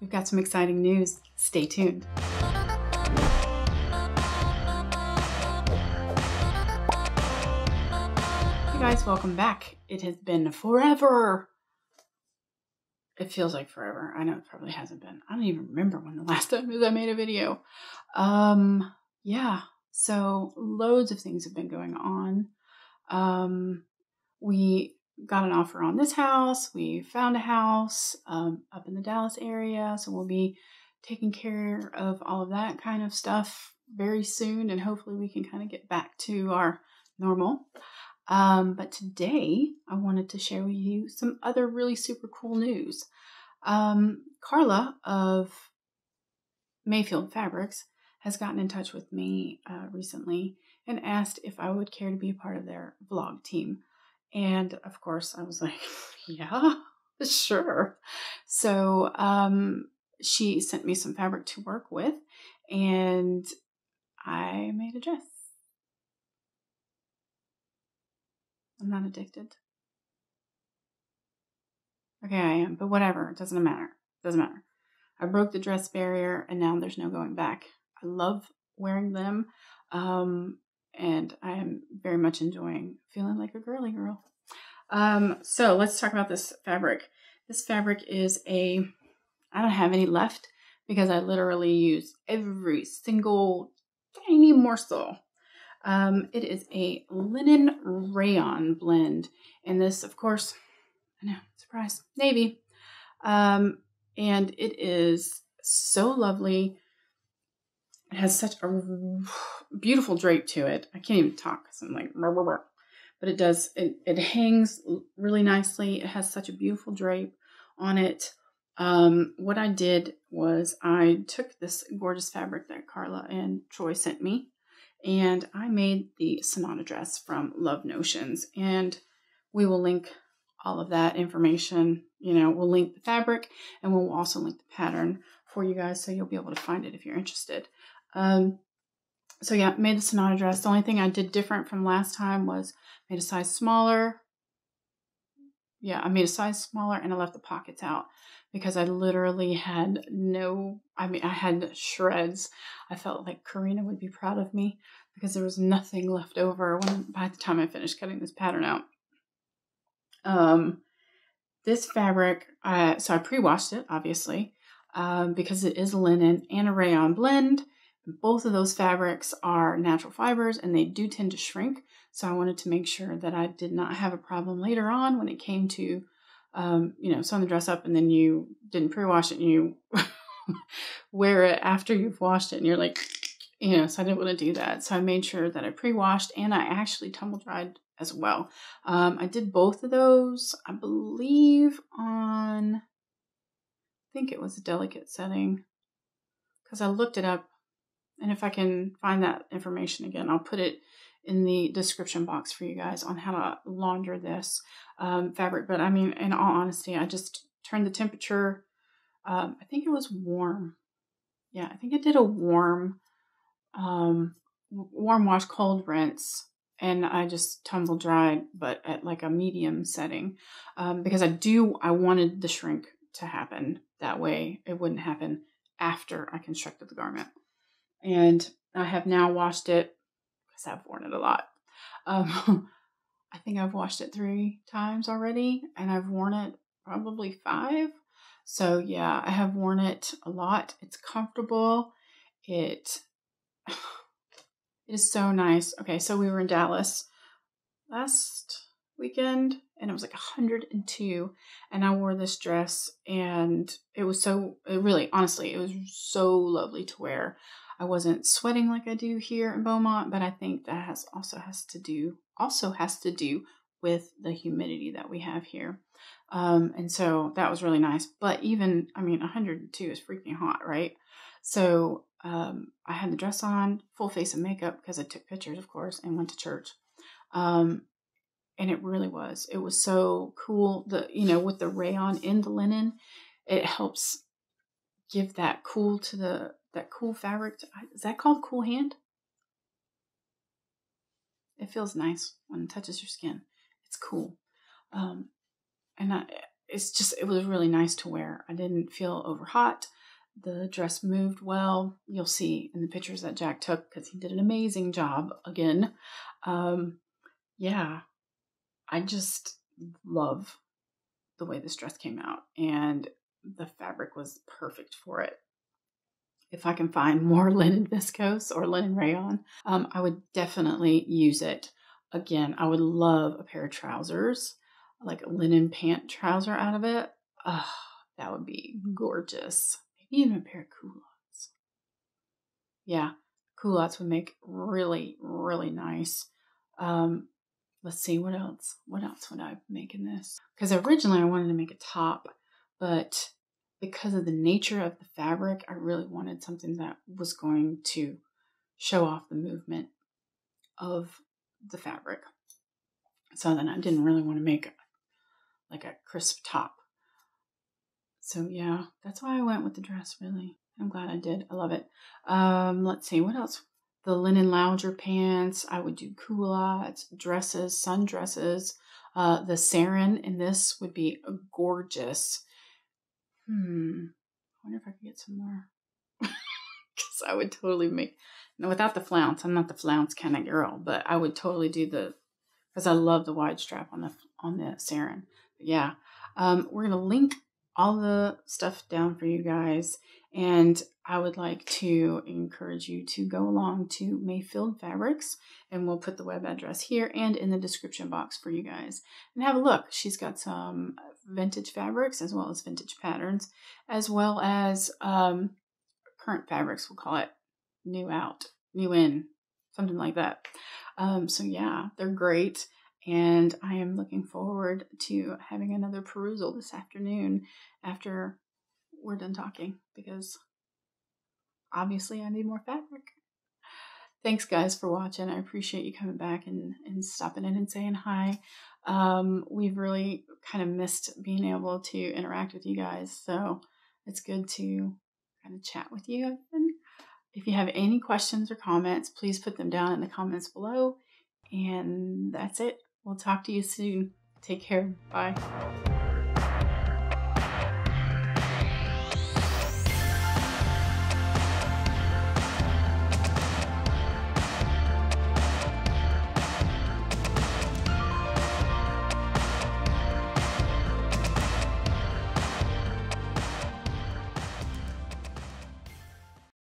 We've got some exciting news. Stay tuned. Hey guys, welcome back. It has been forever. It feels like forever. I know it probably hasn't been. I don't even remember when the last time I made a video. Yeah, so loads of things have been going on. We got an offer on this house. We found a house up in the Dallas area. So we'll be taking care of all of that kind of stuff very soon. And hopefully we can kind of get back to our normal. But today I wanted to share with you some other really super cool news. Carla of Mayfield Fabrics has gotten in touch with me recently and asked if I would care to be a part of their vlog team. And of course I was like, yeah, sure. So she sent me some fabric to work with and I made a dress. I'm not addicted. Okay, I am, but whatever. It doesn't matter. It doesn't matter. I broke the dress barrier and now there's no going back. I love wearing them. And I am very much enjoying feeling like a girly girl. So let's talk about this fabric. This fabric is I don't have any left because I literally use every single tiny morsel. It is a linen rayon blend. And this, of course, I know, surprise, navy. And it is so lovely. It has such a beautiful drape to it. I can't even talk because I'm like, blah, blah, blah. But it does, it hangs really nicely. It has such a beautiful drape on it. What I did was I took this gorgeous fabric that Carla and Troy sent me, and I made the Sonata dress from Love Notions. And we will link all of that information. You know, we'll link the fabric and we'll also link the pattern for you guys so you'll be able to find it if you're interested. So yeah, made the Sonata dress. The only thing I did different from last time was made a size smaller. Yeah, I made a size smaller and I left the pockets out because I literally had I had shreds. I felt like Karina would be proud of me because there was nothing left over by the time I finished cutting this pattern out. This fabric, so I pre-washed it, obviously, because it is linen and a rayon blend. Both of those fabrics are natural fibers and they do tend to shrink. So I wanted to make sure that I did not have a problem later on when it came to, sewing the dress up and then you didn't pre-wash it and you wear it after you've washed it and you're like, so I didn't want to do that. So I made sure that I pre-washed and I actually tumble dried as well. I did both of those, I believe I think it was a delicate setting because I looked it up. And if I can find that information again, I'll put it in the description box for you guys on how to launder this fabric. But I mean, in all honesty, I just turned the temperature. I think it was warm. Yeah, I think I did a warm wash, cold rinse. And I just tumble dried, but at like a medium setting. Because I wanted the shrink to happen. That way it wouldn't happen after I constructed the garment. And I have now washed it because I've worn it a lot. I think I've washed it 3 times already and I've worn it probably 5. So yeah, I have worn it a lot. It's comfortable. It is so nice. Okay, so we were in Dallas last weekend and it was like 102 and I wore this dress and it was honestly, it was so lovely to wear. I wasn't sweating like I do here in Beaumont, but I think that also has to do with the humidity that we have here. And so that was really nice. But 102 is freaking hot, right? So I had the dress on, full face of makeup because I took pictures, of course, and went to church. And it really was. It was so cool. With the rayon in the linen, it helps give that cool fabric. Is that called cool hand? It feels nice when it touches your skin. It's cool. And it was really nice to wear. I didn't feel over hot. The dress moved well. You'll see in the pictures that Jack took, because he did an amazing job again. Yeah, I just love the way this dress came out, and the fabric was perfect for it. If I can find more linen viscose or linen rayon, I would definitely use it. Again, I would love a pair of trousers, like a linen pant trouser out of it. Oh, that would be gorgeous. Maybe even a pair of culottes. Yeah, culottes would make really, really nice. Um, let's see, what else? What else would I make in this? Because originally I wanted to make a top, but because of the nature of the fabric, I really wanted something that was going to show off the movement of the fabric. So then I didn't really want to make like a crisp top. So yeah, that's why I went with the dress, really. I'm glad I did. I love it. Let's see, what else? The linen lounger pants. I would do culottes, dresses, sundresses. The sarin in this would be gorgeous. I wonder if I could get some more. Because I would totally make, no, without the flounce. I'm not the flounce kind of girl, but I would totally do because I love the wide strap on the sarin. But yeah, we're gonna link all the stuff down for you guys, and I would like to encourage you to go along to Mayfield Fabrics, and we'll put the web address here and in the description box for you guys, and have a look. She's got some vintage fabrics as well as vintage patterns, as well as current fabrics, we'll call it, new out, new in, something like that. So yeah, they're great. And I am looking forward to having another perusal this afternoon after we're done talking, because obviously I need more fabric. Thanks guys for watching. I appreciate you coming back and stopping in and saying hi. We've really kind of missed being able to interact with you guys. So it's good to kind of chat with you again. If you have any questions or comments, please put them down in the comments below. And that's it. We'll talk to you soon. Take care. Bye.